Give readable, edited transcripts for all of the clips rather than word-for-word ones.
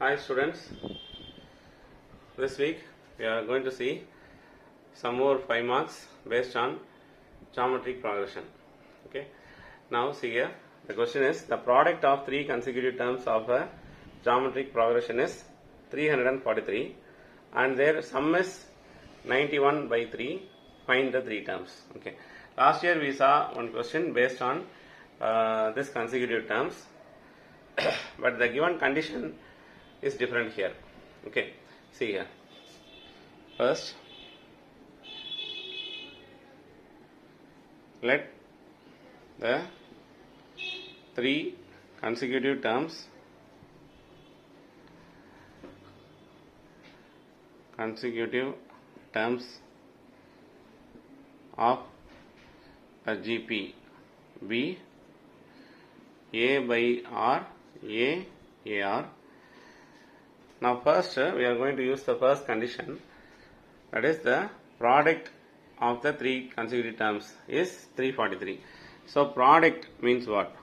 Hi students, this week we are going to see some more 5 marks based on geometric progression. Okay. Now see here, the question is the product of 3 consecutive terms of a geometric progression is 343 and their sum is 91 by 3. Find the 3 terms. Okay. Last year we saw one question based on this consecutive terms, but the given condition is different here. Okay, see here. First, let the 3 consecutive terms of a GP be A by R, A, AR. Now first we are going to use the first condition, that is the product of the 3 consecutive terms is 343. So product means what?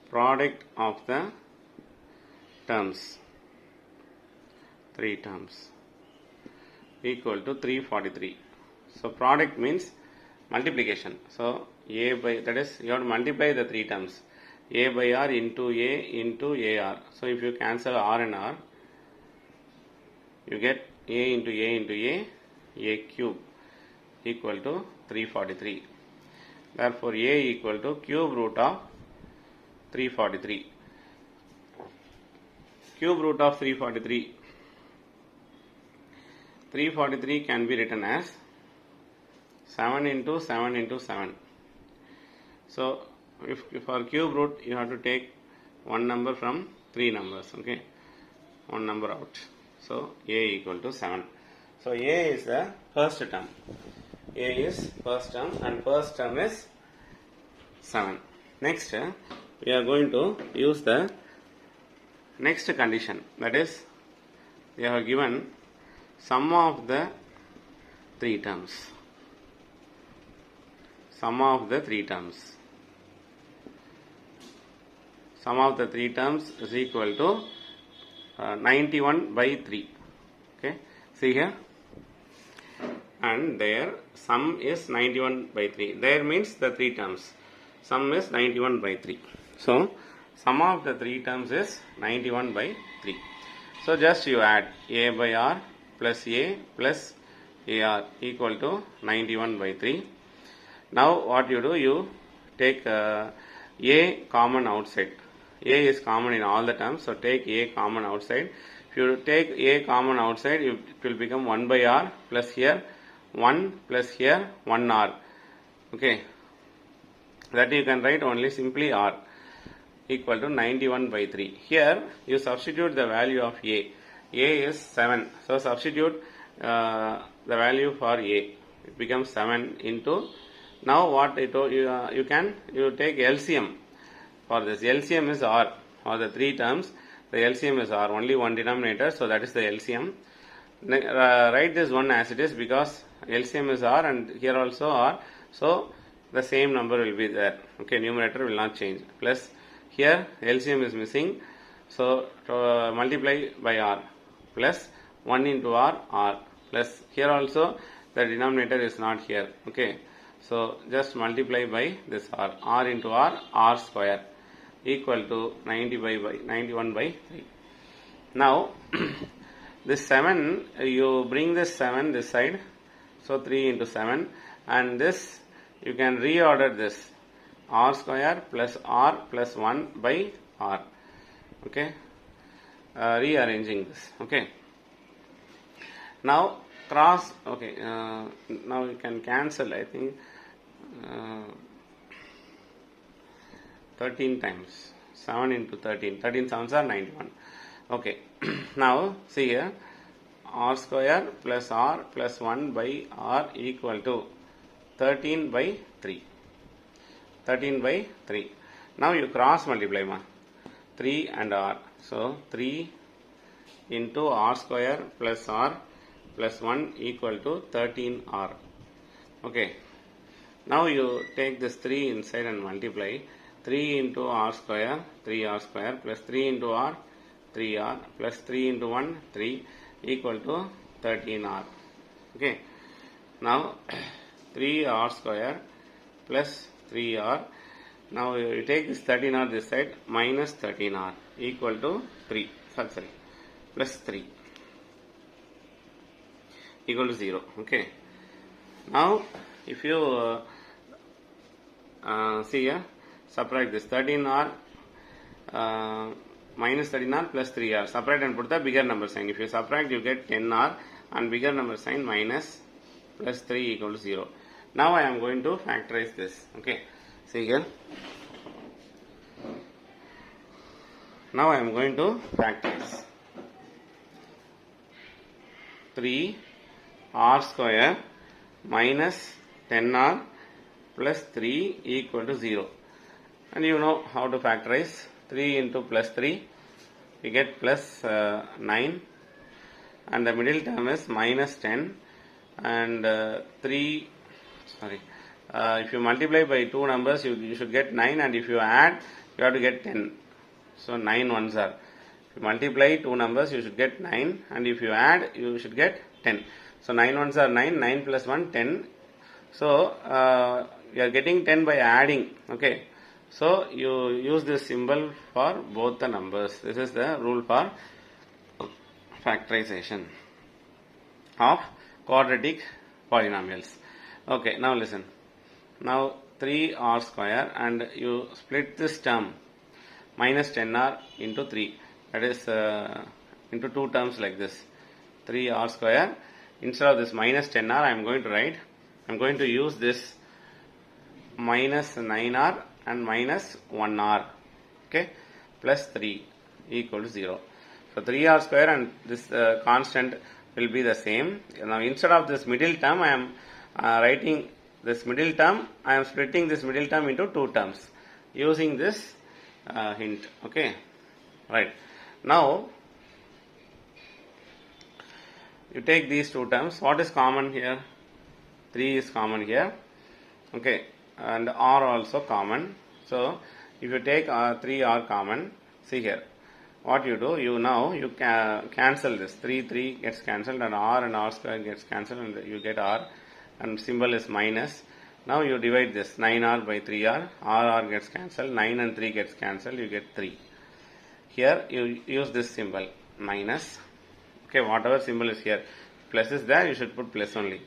Product of the terms, 3 terms equal to 343. So product means multiplication. So A by, that is you have to multiply the 3 terms. A by R into A into AR. So if you cancel R and R, you get A into A into A cube equal to 343. Therefore A equal to cube root of 343. Cube root of 343. 343 can be written as 7 into 7 into 7. So if for cube root you have to take one number from 3 numbers, okay, one number out. So A equal to 7. So A is the first term. A is first term and first term is 7. Next we are going to use the next condition, that is they have given sum of the 3 terms. Sum of the 3 terms. Sum of the 3 terms is equal to 91 by 3. Okay, see here, and their sum is 91 by 3. There means the 3 terms. Sum is 91 by 3. So sum of the 3 terms is 91 by 3. So just you add A by R plus A plus AR equal to 91 by 3. Now what you do, you take A common outside. A is common in all the terms, so take A common outside. If you take A common outside, it will become 1 by R plus here 1 plus here 1 R. Okay, that you can write only simply R equal to 91 by 3. Here you substitute the value of A. A is 7, so substitute the value for A. It becomes 7 into, now what I told you, you take LCM. For this LCM is R, for the 3 terms the LCM is R, only one denominator, so that is the LCM. Write this one as it is because LCM is R and here also R, so the same number will be there. Okay, numerator will not change. Plus here LCM is missing, so multiply by R plus 1 into R, R plus here also the denominator is not here. Okay, so just multiply by this R, R into R, R square equal to 91 by 3. Now this 7, you bring this 7 this side, so 3 into 7, and this you can reorder this R square plus R plus 1 by R. Okay, rearranging this. Okay, now cross. Okay, now you can cancel, I think 13 times, 7 into 13, 13 sevens are 91. Okay, now see here, R square plus R plus 1 by R equal to 13 by 3. 13 by 3. Now you cross multiply 3 and R. So 3 into R square plus R plus 1 equal to 13R. Okay. Now you take this 3 inside and multiply. 3 into r square, 3r square plus 3 into r, 3r plus 3 into 1, 3 equal to 13r. Okay. Now 3r square plus 3r. Now you take this 13r this side, minus 13r equal to 3. Sorry, plus 3 equal to 0. Okay. Now if you see here, subtract this 13r minus 13r plus 3r. Subtract and put the bigger number sign. If you subtract, you get 10r and bigger number sign minus plus 3 equal to 0. Now I am going to factorize this. Okay. See here. Now I am going to factorize 3r square minus 10r plus 3 equal to 0. And you know how to factorize. 3 into plus 3, we get plus 9, and the middle term is minus 10, and if you multiply by two numbers, you should get 9, and if you add, you have to get 10. So 9 ones are. If you multiply two numbers, you should get 9, and if you add, you should get 10. So 9 ones are 9, 9 plus 1, 10. So you are getting 10 by adding. Okay. So you use this symbol for both the numbers. This is the rule for factorization of quadratic polynomials. Okay, now listen. Now 3r square, and you split this term minus 10r into 3. That is into two terms like this. 3r square. Instead of this minus 10r, I am going to use this minus 9r and minus 1r, okay, plus 3 equal to 0. So 3r square and this constant will be the same. Now instead of this middle term, I am writing this middle term, I am splitting this middle term into two terms using this hint, okay, right. Now you take these two terms. What is common here? 3 is common here, okay, and r also common. So if you take 3r common, see here, what you do, you cancel this. 3 gets cancelled, and r square gets cancelled, and you get r, and symbol is minus. Now you divide this 9r by 3r, r gets cancelled, 9 and 3 gets cancelled, you get 3. Here you use this symbol minus. Okay, whatever symbol is here, plus is there, you should put plus only.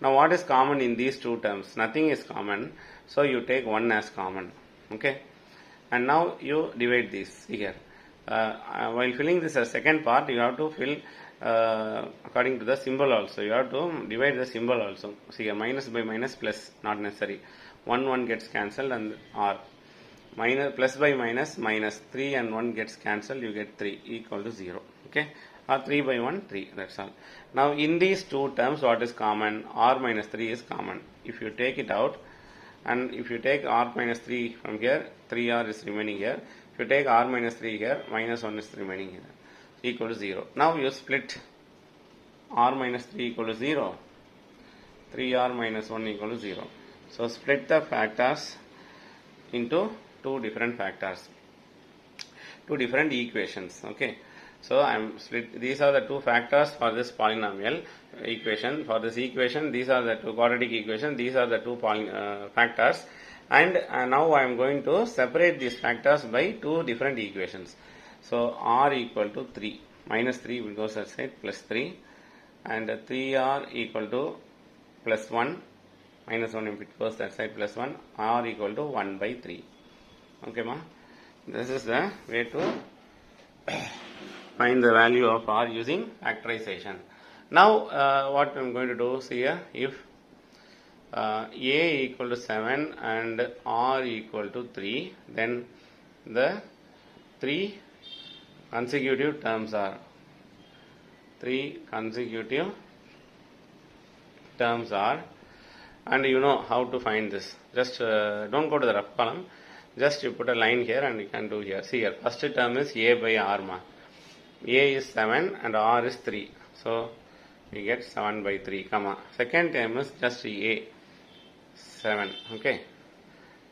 Now what is common in these two terms? Nothing is common, so you take 1 as common. Okay, and now you divide this here. While filling this as second part, you have to fill according to the symbol also. You have to divide the symbol also. See here, minus by minus plus, not necessary. 1 gets cancelled, and r. Minus, plus by minus, minus. 3 and 1 gets cancelled, you get 3 equal to 0. Okay, or 3 by 1, 3, that's all. Now in these two terms, what is common? R minus 3 is common. If you take it out, and if you take r minus 3 from here, 3r is remaining here. If you take r minus 3 here, minus 1 is remaining here, equal to 0. Now you split r minus 3 equal to 0, 3r minus 1 equal to 0. So split the factors into two different factors, two different equations. Okay, so I am split. These are the two factors for this polynomial equation. For this equation, these are the two quadratic equation. These are the two factors, and now I am going to separate these factors by two different equations. So r equal to 3, minus 3 will go that side, plus 3, and 3r equal to plus 1, minus 1 if it goes that side, plus 1, r equal to 1 by 3. Okay, ma? This is the way to find the value of r using factorization. Now what I am going to do, see here, if a equal to 7 and r equal to 3, then the three consecutive terms are, and you know how to find this. Just don't go to the rough column, just you put a line here and you can do here. See here, first term is a by r, ma. A is 7 and r is 3, so we get 7 by 3, comma. Second term is just a, 7, okay.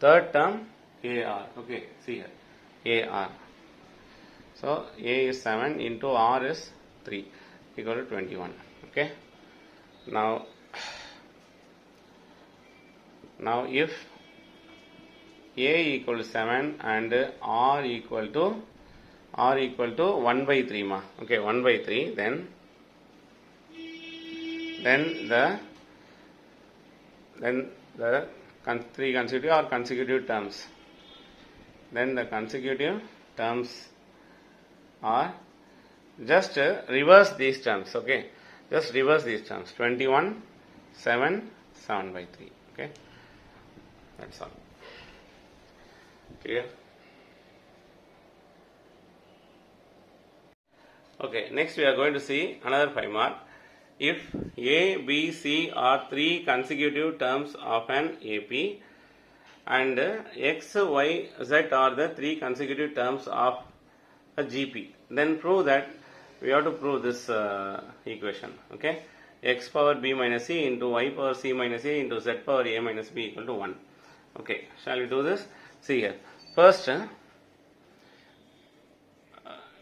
Third term AR. Okay, see here. AR. So A is 7 into R is 3 equal to 21. Okay. Now if A equal to 7 and R equal to 1 by 3 ma. Okay, 1 by 3, then the three consecutive or consecutive terms. Then the consecutive terms are just reverse these terms. Okay, just reverse these terms. 21, 7, 7 by 3. Okay, that's all. Clear? Okay, next we are going to see another 5 mark. If A, B, C are three consecutive terms of an AP and X, Y, Z are the three consecutive terms of a GP, then prove that. We have to prove this equation. Okay, X power B minus C into Y power C minus A into Z power A minus B equal to 1. Okay, shall we do this? See here. First,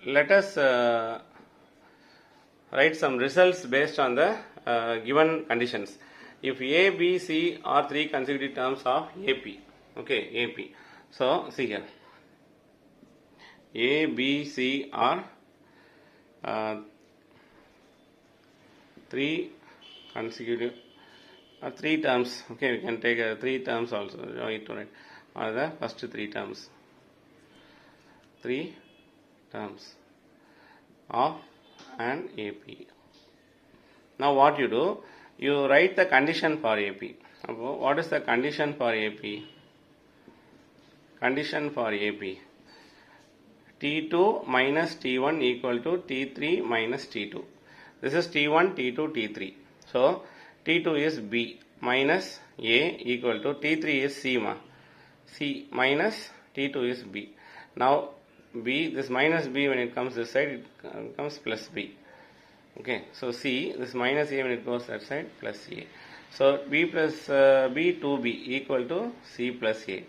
let us write some results based on the given conditions. If A, B, C are three consecutive terms of AP. Okay, AP. So, see here. A, B, C are three consecutive three terms. Okay, we can take three terms also. Right, or the first three terms. Three terms of an AP. Now what you do? You write the condition for AP. What is the condition for AP? Condition for AP. T2 minus T1 equal to T3 minus T2. This is T1, T2, T3. So T2 is B minus A equal to T3 is C ma. C minus T2 is B. Now B, this minus B when it comes this side, it comes plus B. Okay, so C, this minus A when it goes that side, plus A. So B plus B 2B equal to C plus A.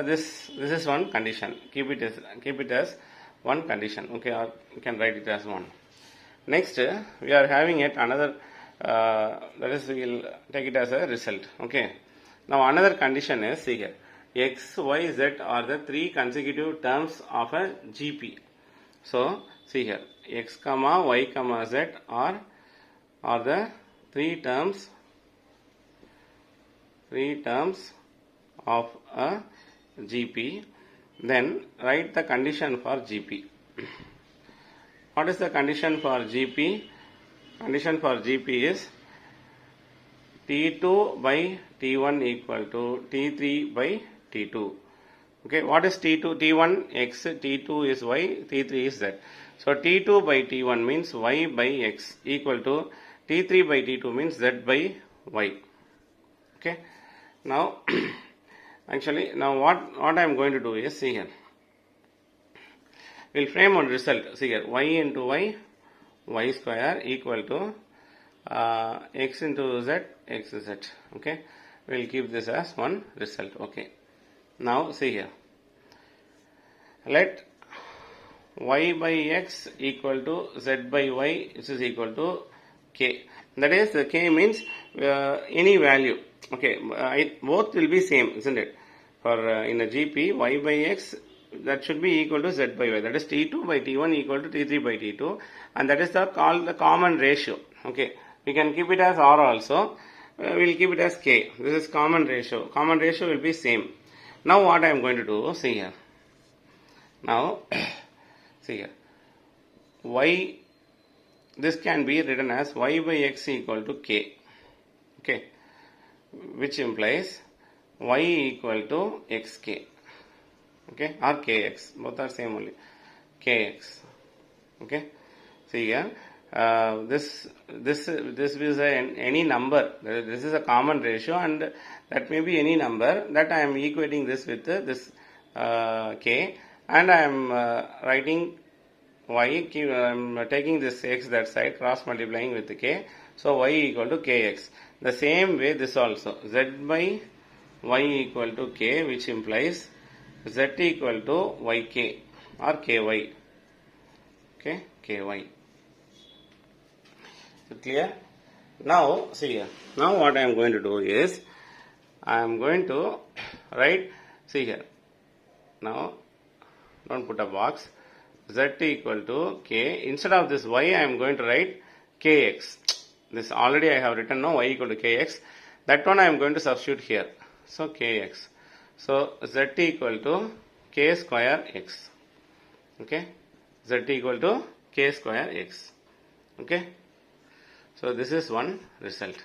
This is one condition. Keep it as one condition. Okay, or you can write it as one. Next, we are having yet another. That is, we will take it as a result. Okay. Now another condition is, see here, X, Y, Z are the three consecutive terms of a GP. So see here, X, Y, Z are the three terms of a GP. Then write the condition for GP. What is the condition for GP? Condition for GP is T2 by T1 equal to T3 by T2. Okay, what is T2? T1 X, T2 is Y, T3 is Z. So T2 by T1 means Y by X equal to T3 by T2 means Z by Y. Okay. Now actually, now what I am going to do is, see here, we will frame one result. See here, Y into Y, Y square equal to X into Z, X Z. Okay, we will keep this as one result. Okay. Now see here, let Y by X equal to Z by Y, which is equal to K. That is, the K means any value. Okay, both will be same, isn't it? For in a GP, Y by X, that should be equal to Z by Y. That is T2 by T1 equal to T3 by T2, and that is called the common ratio. Okay, we can keep it as R also. We will keep it as K. This is common ratio. Common ratio will be same. Now what I am going to do? See here. Now see here. Y, this can be written as Y by X equal to K. Okay, which implies Y equal to XK. Okay, or KX, both are same only. KX. Okay, see here, this is any number. This is a common ratio, and that may be any number. That I am equating this with this K, and I am writing Y. I am taking this X that side, cross multiplying with the K. So Y equal to KX. The same way this also, Z by Y equal to K, which implies z equal to yk or ky. Okay, ky. Clear? Now see here. Now what I am going to do is I am going to write, see here. Now don't put a box. Z equal to k. Instead of this y, I am going to write kx. This already I have written now, y equal to kx. That one I am going to substitute here. So kx. So z equal to k square x. Okay. Z equal to k square x. Okay. So this is one result.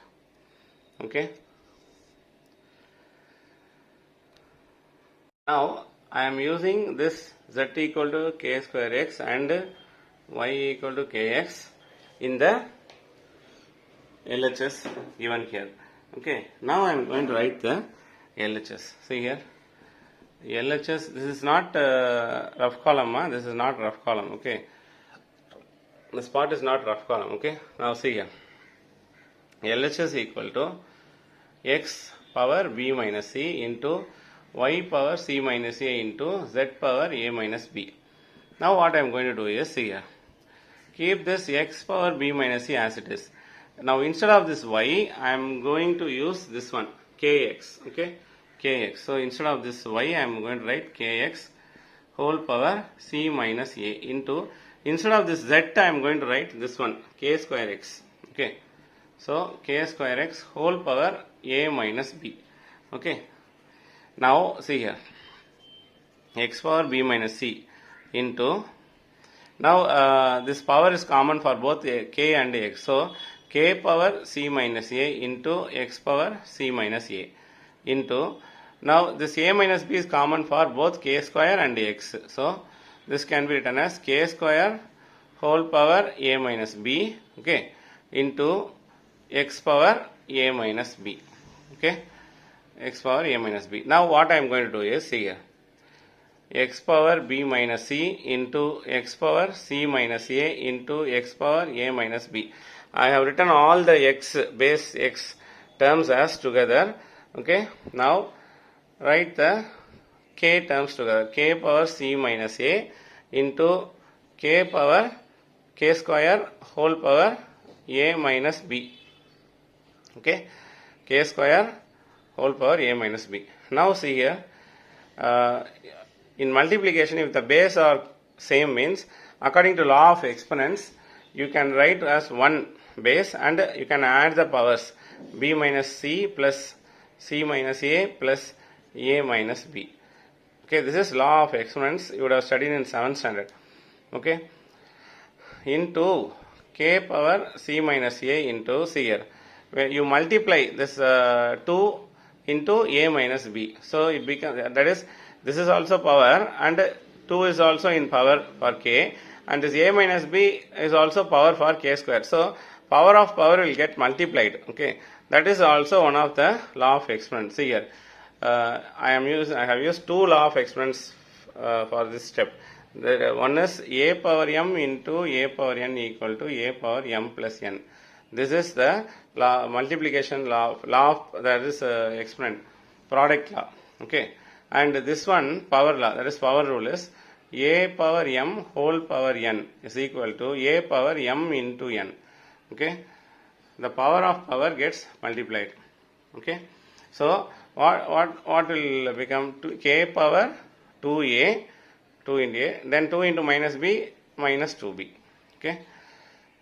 Okay. Now I am using this z equal to k square x and y equal to kx in the LHS given here. Okay. Now I am going to write the LHS. See here. LHS, this is not rough column. This is not rough column. Okay. This part is not rough column. Okay. Now see here. LHS equal to x power b minus c into y power c minus a into z power a minus b. Now what I am going to do is, see here, keep this x power b minus c as it is. Now instead of this y, I am going to use this one, kx. Okay, kx. So instead of this y, I am going to write kx whole power c minus a into, instead of this z, I am going to write this one, k square x. Okay. So k square x whole power a minus b. Okay. Now see here, x power b minus c into, now this power is common for both k and x. So k power c minus a into x power c minus a into, now this a minus b is common for both k square and x. So this can be written as k square whole power a minus b, okay, into x power a minus b. Okay, x power a minus b. Now what I am going to do is, see here, x power b minus c into x power c minus a into x power a minus b. I have written all the x, base x terms as together. Okay, now write the k terms together, k power c minus a into k power k square whole power a minus b. Okay, k square whole power a minus b. Now see here, in multiplication, if the base are same, means according to law of exponents, you can write as one base and you can add the powers, b minus c plus c minus a plus a minus b. Okay, this is law of exponents, you would have studied in 7th standard. Okay, into k power c minus a into, see here, where you multiply this 2 into a minus b. So it becomes, that is, this is also power and 2 is also in power for k, and this a minus b is also power for k square. So power of power will get multiplied. Okay, that is also one of the law of exponents. See here, I have used two law of exponents for this step. One is a power m into a power n equal to a power m plus n. This is the law, multiplication law of, that is exponent, product law. Okay, and this one power law, that is power rule, is a power m whole power n is equal to a power m into n. Okay, the power of power gets multiplied. Okay, so what will become, k power 2a, 2 into a, then 2 into minus b minus 2b. Okay,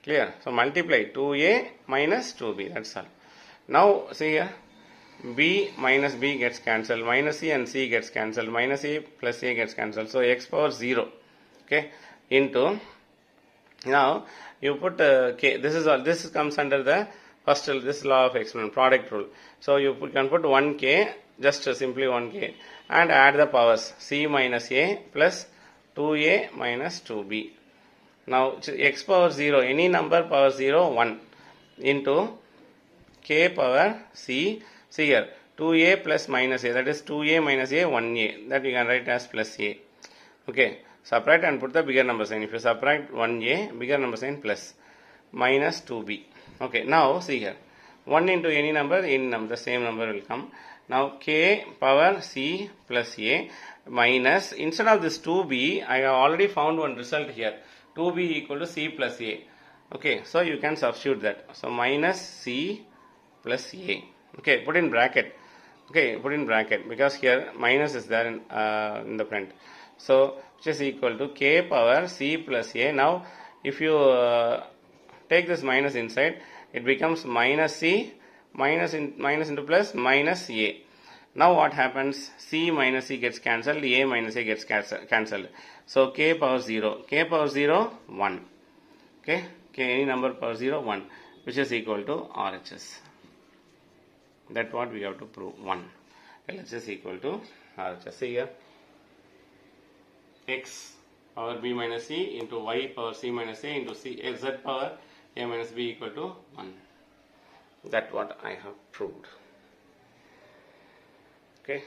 clear? So multiply 2a minus 2b, that's all. Now see here, b minus b gets cancelled, minus c and c gets cancelled, minus a plus a gets cancelled. So x power 0, okay, into, now you put k, this is all, this comes under the first, this law of exponent, product rule. So you can put 1k, just simply 1k, and add the powers, c minus a plus 2a minus 2b. Now x power 0, any number power 0, 1, into k power c, see here, 2a plus minus a, that is 2a minus a, 1a, that you can write as plus a. Okay, subtract and put the bigger number sign. If you subtract 1a, bigger number sign plus, minus 2b. Okay, now see here, 1 into any number, the same number will come. Now k power c plus a minus, instead of this 2b, I have already found one result here. 2b equal to c plus a. Okay, so you can substitute that. So minus c plus a. Okay, put in bracket. Okay, put in bracket because here minus is there in the front. So which is equal to k power c plus a. Now if you take this minus inside, it becomes minus c minus into plus minus a. Now what happens? C minus c gets cancelled, a minus a gets cancelled. So k power 0. K power 0, 1. Okay, k any number power 0, 1, which is equal to RHS. That's what we have to prove. 1. LHS is equal to RHS. See here. X power b minus c into y power c minus a into z power a minus b equal to 1. That's what I have proved. Okay.